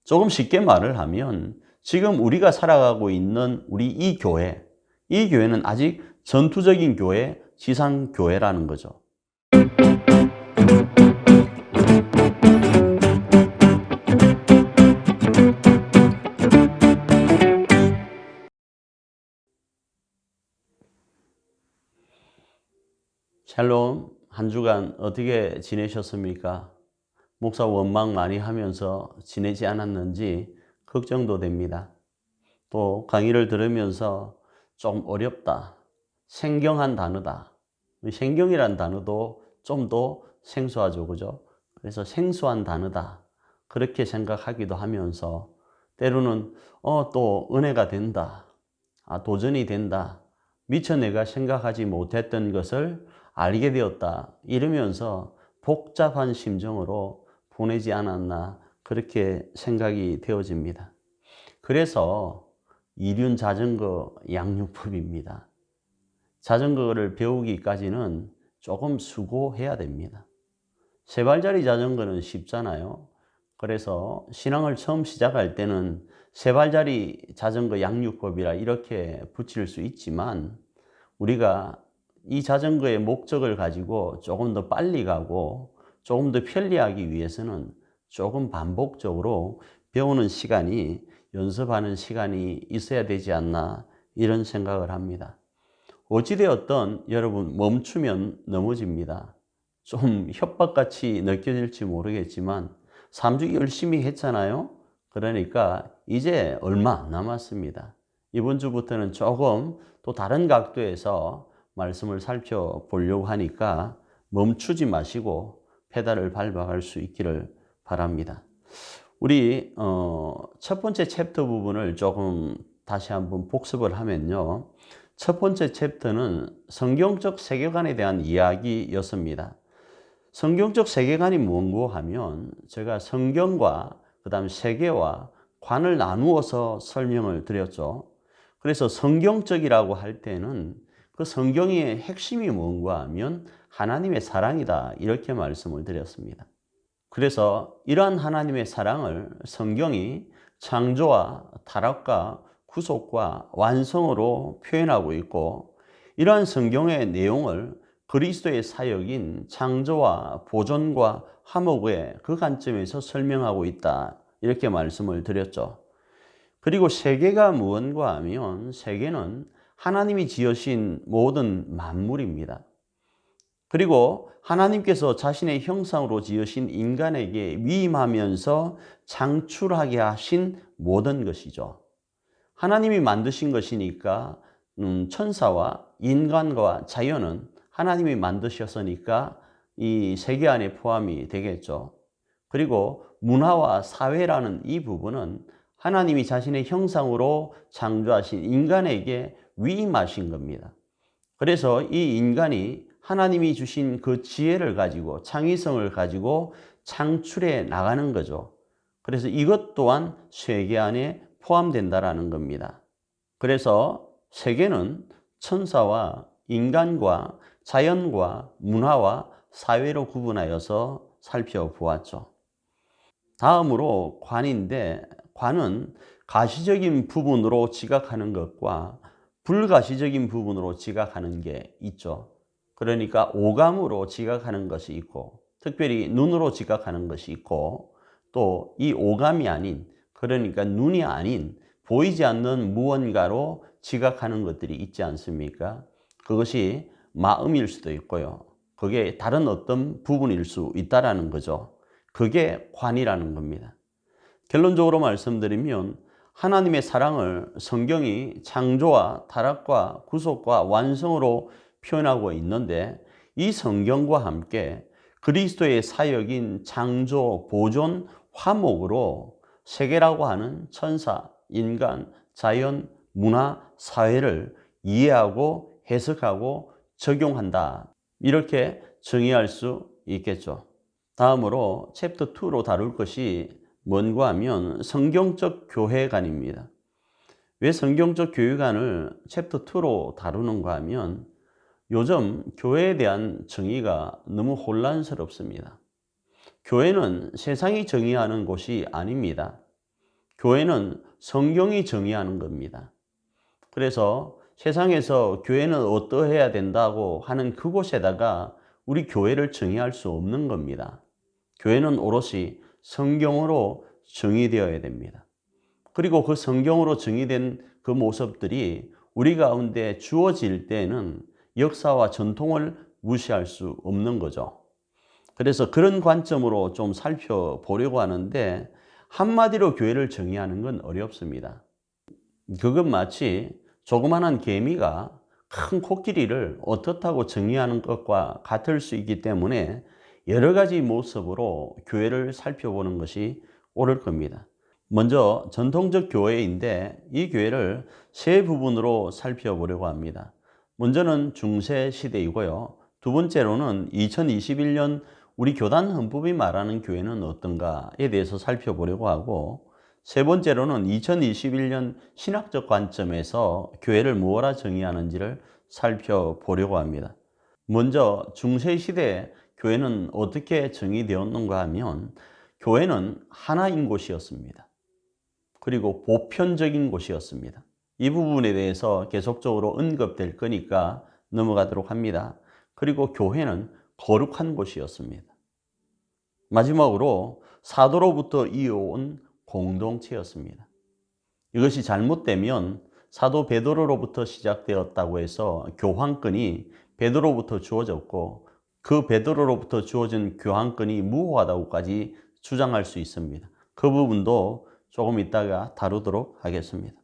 조금 쉽게 말을 하면 지금 우리가 살아가고 있는 우리 이 교회는 아직 전투적인 교회, 지상교회라는 거죠. 샬롬, 한 주간 어떻게 지내셨습니까? 목사 원망 많이 하면서 지내지 않았는지 걱정도 됩니다. 또 강의를 들으면서 좀 어렵다, 생경한 단어다. 생경이란 단어도 좀 더 생소하죠, 그죠? 그래서 생소한 단어다, 그렇게 생각하기도 하면서 때로는 또 은혜가 된다, 도전이 된다, 미처 내가 생각하지 못했던 것을 알게 되었다, 이러면서 복잡한 심정으로 보내지 않았나, 그렇게 생각이 되어집니다. 그래서 이륜 자전거 양육법입니다. 자전거를 배우기까지는 조금 수고해야 됩니다. 세 발짜리 자전거는 쉽잖아요. 그래서 신앙을 처음 시작할 때는 세 발짜리 자전거 양육법이라 이렇게 붙일 수 있지만, 우리가 이 자전거의 목적을 가지고 조금 더 빨리 가고 조금 더 편리하기 위해서는 조금 반복적으로 배우는 시간이, 연습하는 시간이 있어야 되지 않나, 이런 생각을 합니다. 어찌되었든 여러분, 멈추면 넘어집니다. 좀 협박같이 느껴질지 모르겠지만 3주 열심히 했잖아요. 그러니까 이제 얼마 안 남았습니다. 이번 주부터는 조금 또 다른 각도에서 말씀을 살펴보려고 하니까 멈추지 마시고 페달을 밟아갈 수 있기를 바랍니다. 우리 첫 번째 챕터 부분을 조금 다시 한번 복습을 하면요, 첫 번째 챕터는 성경적 세계관에 대한 이야기였습니다. 성경적 세계관이 뭔고 하면, 제가 성경과 그 다음 세계와 관을 나누어서 설명을 드렸죠. 그래서 성경적이라고 할 때는 그 성경의 핵심이 뭔가 하면 하나님의 사랑이다, 이렇게 말씀을 드렸습니다. 그래서 이러한 하나님의 사랑을 성경이 창조와 타락과 구속과 완성으로 표현하고 있고, 이러한 성경의 내용을 그리스도의 사역인 창조와 보존과 화목의 그 관점에서 설명하고 있다, 이렇게 말씀을 드렸죠. 그리고 세계가 무엇인가 하면, 세계는 하나님이 지으신 모든 만물입니다. 그리고 하나님께서 자신의 형상으로 지으신 인간에게 위임하면서 창출하게 하신 모든 것이죠. 하나님이 만드신 것이니까 천사와 인간과 자연은 하나님이 만드셨으니까 이 세계 안에 포함이 되겠죠. 그리고 문화와 사회라는 이 부분은 하나님이 자신의 형상으로 창조하신 인간에게 위임하신 겁니다. 그래서 이 인간이 하나님이 주신 그 지혜를 가지고, 창의성을 가지고 창출해 나가는 거죠. 그래서 이것 또한 세계 안에 포함된다라는 겁니다. 그래서 세계는 천사와 인간과 자연과 문화와 사회로 구분하여서 살펴보았죠. 다음으로 관인데, 관은 가시적인 부분으로 지각하는 것과 불가시적인 부분으로 지각하는 게 있죠. 그러니까 오감으로 지각하는 것이 있고, 특별히 눈으로 지각하는 것이 있고, 또 이 오감이 아닌, 그러니까 눈이 아닌 보이지 않는 무언가로 지각하는 것들이 있지 않습니까? 그것이 마음일 수도 있고요, 그게 다른 어떤 부분일 수 있다라는 거죠. 그게 관이라는 겁니다. 결론적으로 말씀드리면, 하나님의 사랑을 성경이 창조와 타락과 구속과 완성으로 표현하고 있는데, 이 성경과 함께 그리스도의 사역인 창조, 보존, 화목으로 세계라고 하는 천사, 인간, 자연, 문화, 사회를 이해하고 해석하고 적용한다, 이렇게 정의할 수 있겠죠. 다음으로 챕터 2로 다룰 것이 뭔가 하면 성경적 교회관입니다. 왜 성경적 교회관을 챕터 2로 다루는가 하면, 요즘 교회에 대한 정의가 너무 혼란스럽습니다. 교회는 세상이 정의하는 곳이 아닙니다. 교회는 성경이 정의하는 겁니다. 그래서 세상에서 교회는 어떠해야 된다고 하는 그곳에다가 우리 교회를 정의할 수 없는 겁니다. 교회는 오롯이 성경으로 정의되어야 됩니다. 그리고 그 성경으로 정의된 그 모습들이 우리 가운데 주어질 때에는 역사와 전통을 무시할 수 없는 거죠. 그래서 그런 관점으로 좀 살펴보려고 하는데 한마디로 교회를 정의하는 건 어렵습니다. 그건 마치 조그만한 개미가 큰 코끼리를 어떻다고 정의하는 것과 같을 수 있기 때문에 여러 가지 모습으로 교회를 살펴보는 것이 옳을 겁니다. 먼저 전통적 교회인데 이 교회를 세 부분으로 살펴보려고 합니다. 먼저는 중세 시대이고요. 두 번째로는 2021년 우리 교단 헌법이 말하는 교회는 어떤가에 대해서 살펴보려고 하고, 세 번째로는 2021년 신학적 관점에서 교회를 무엇라 정의하는지를 살펴보려고 합니다. 먼저 중세시대 교회는 어떻게 정의되었는가 하면 교회는 하나인 곳이었습니다. 그리고 보편적인 곳이었습니다. 이 부분에 대해서 계속적으로 언급될 거니까 넘어가도록 합니다. 그리고 교회는 거룩한 곳이었습니다. 마지막으로 사도로부터 이어온 공동체였습니다. 이것이 잘못되면 사도 베드로로부터 시작되었다고 해서 교황권이 베드로로부터 주어졌고 그 베드로로부터 주어진 교황권이 무효하다고까지 주장할 수 있습니다. 그 부분도 조금 이따가 다루도록 하겠습니다.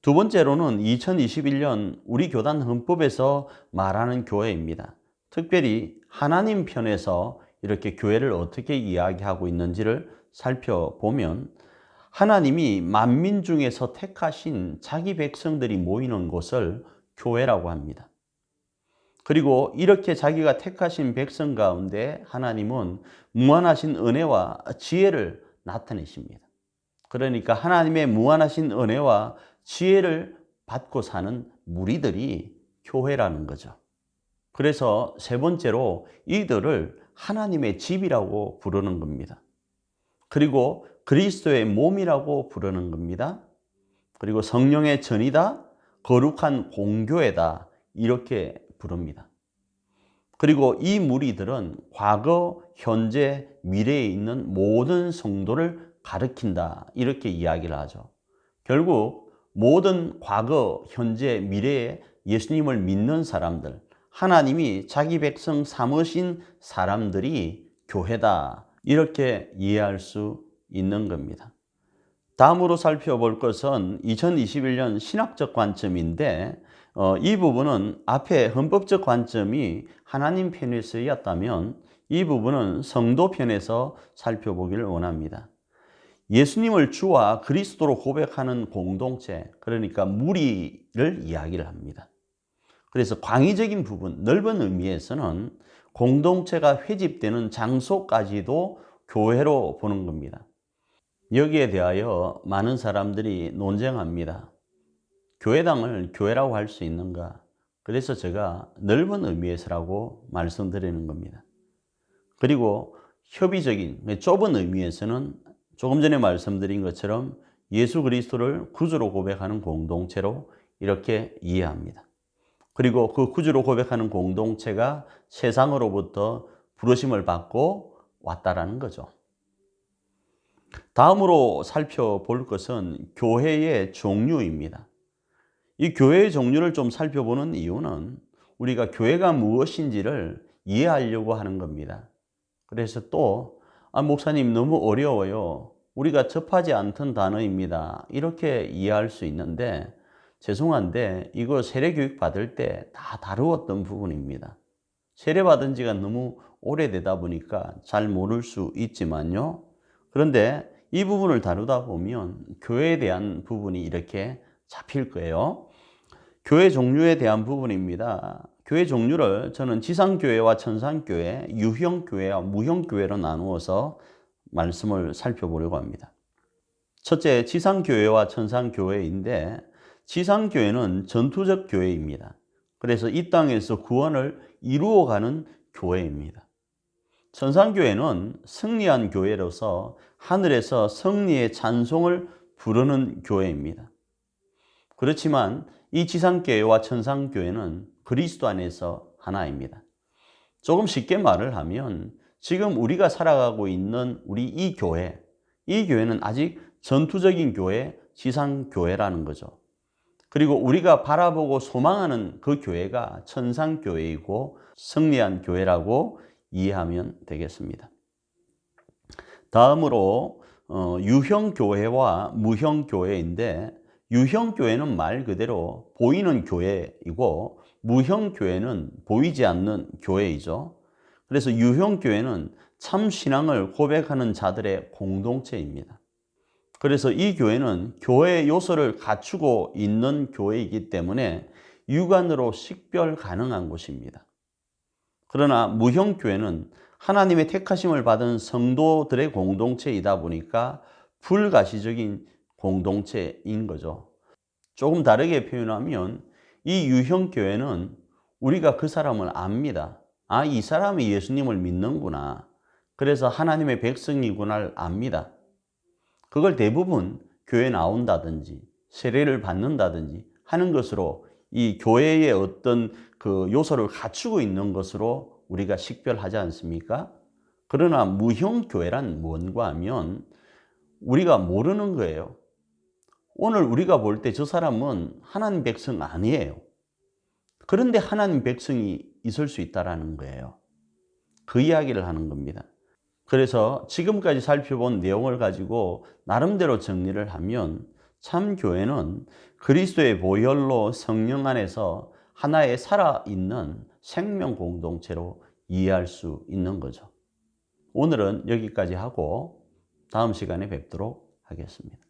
두 번째로는 2021년 우리 교단 헌법에서 말하는 교회입니다. 특별히 하나님 편에서 이렇게 교회를 어떻게 이야기하고 있는지를 살펴보면 하나님이 만민 중에서 택하신 자기 백성들이 모이는 곳을 교회라고 합니다. 그리고 이렇게 자기가 택하신 백성 가운데 하나님은 무한하신 은혜와 지혜를 나타내십니다. 그러니까 하나님의 무한하신 은혜와 지혜를 받고 사는 무리들이 교회라는 거죠. 그래서 세 번째로 이들을 하나님의 집이라고 부르는 겁니다. 그리고 그리스도의 몸이라고 부르는 겁니다. 그리고 성령의 전이다, 거룩한 공교회다 이렇게 부릅니다. 그리고 이 무리들은 과거, 현재, 미래에 있는 모든 성도를 가리킨다 이렇게 이야기를 하죠. 결국 모든 과거, 현재, 미래에 예수님을 믿는 사람들, 하나님이 자기 백성 삼으신 사람들이 교회다 이렇게 이해할 수 있는 겁니다. 다음으로 살펴볼 것은 2021년 신학적 관점인데 이 부분은 앞에 헌법적 관점이 하나님 편에서였다면 이 부분은 성도 편에서 살펴보기를 원합니다. 예수님을 주와 그리스도로 고백하는 공동체, 그러니까 무리를 이야기를 합니다. 그래서 광의적인 부분, 넓은 의미에서는 공동체가 회집되는 장소까지도 교회로 보는 겁니다. 여기에 대하여 많은 사람들이 논쟁합니다. 교회당을 교회라고 할 수 있는가? 그래서 제가 넓은 의미에서라고 말씀드리는 겁니다. 그리고 협의적인, 좁은 의미에서는 조금 전에 말씀드린 것처럼 예수 그리스도를 구주로 고백하는 공동체로 이렇게 이해합니다. 그리고 그 구주로 고백하는 공동체가 세상으로부터 부르심을 받고 왔다라는 거죠. 다음으로 살펴볼 것은 교회의 종류입니다. 이 교회의 종류를 좀 살펴보는 이유는 우리가 교회가 무엇인지를 이해하려고 하는 겁니다. 그래서 또 목사님 너무 어려워요. 우리가 접하지 않던 단어입니다. 이렇게 이해할 수 있는데 죄송한데 이거 세례교육 받을 때 다 다루었던 부분입니다. 세례받은 지가 너무 오래되다 보니까 잘 모를 수 있지만요. 그런데 이 부분을 다루다 보면 교회에 대한 부분이 이렇게 잡힐 거예요. 교회 종류에 대한 부분입니다. 교회 종류를 저는 지상교회와 천상교회, 유형교회와 무형교회로 나누어서 말씀을 살펴보려고 합니다. 첫째, 지상교회와 천상교회인데 지상교회는 전투적 교회입니다. 그래서 이 땅에서 구원을 이루어가는 교회입니다. 천상교회는 승리한 교회로서 하늘에서 승리의 찬송을 부르는 교회입니다. 그렇지만 이 지상교회와 천상교회는 그리스도 안에서 하나입니다. 조금 쉽게 말을 하면 지금 우리가 살아가고 있는 우리 이 교회는 아직 전투적인 교회, 지상교회라는 거죠. 그리고 우리가 바라보고 소망하는 그 교회가 천상교회이고 승리한 교회라고 이해하면 되겠습니다. 다음으로 유형교회와 무형교회인데, 유형교회는 말 그대로 보이는 교회이고 무형교회는 보이지 않는 교회이죠. 그래서 유형교회는 참 신앙을 고백하는 자들의 공동체입니다. 그래서 이 교회는 교회 요소를 갖추고 있는 교회이기 때문에 육안으로 식별 가능한 곳입니다. 그러나 무형교회는 하나님의 택하심을 받은 성도들의 공동체이다 보니까 불가시적인 공동체인 거죠. 조금 다르게 표현하면 이 유형교회는 우리가 그 사람을 압니다. 아, 이 사람이 예수님을 믿는구나. 그래서 하나님의 백성이구나를 압니다. 그걸 대부분 교회에 나온다든지 세례를 받는다든지 하는 것으로 이 교회의 어떤 그 요소를 갖추고 있는 것으로 우리가 식별하지 않습니까? 그러나 무형교회란 뭔가 하면 우리가 모르는 거예요. 오늘 우리가 볼 때 저 사람은 하나님 백성 아니에요. 그런데 하나님 백성이 있을 수 있다는 거예요. 그 이야기를 하는 겁니다. 그래서 지금까지 살펴본 내용을 가지고 나름대로 정리를 하면 참 교회는 그리스도의 보혈로 성령 안에서 하나의 살아있는 생명 공동체로 이해할 수 있는 거죠. 오늘은 여기까지 하고 다음 시간에 뵙도록 하겠습니다.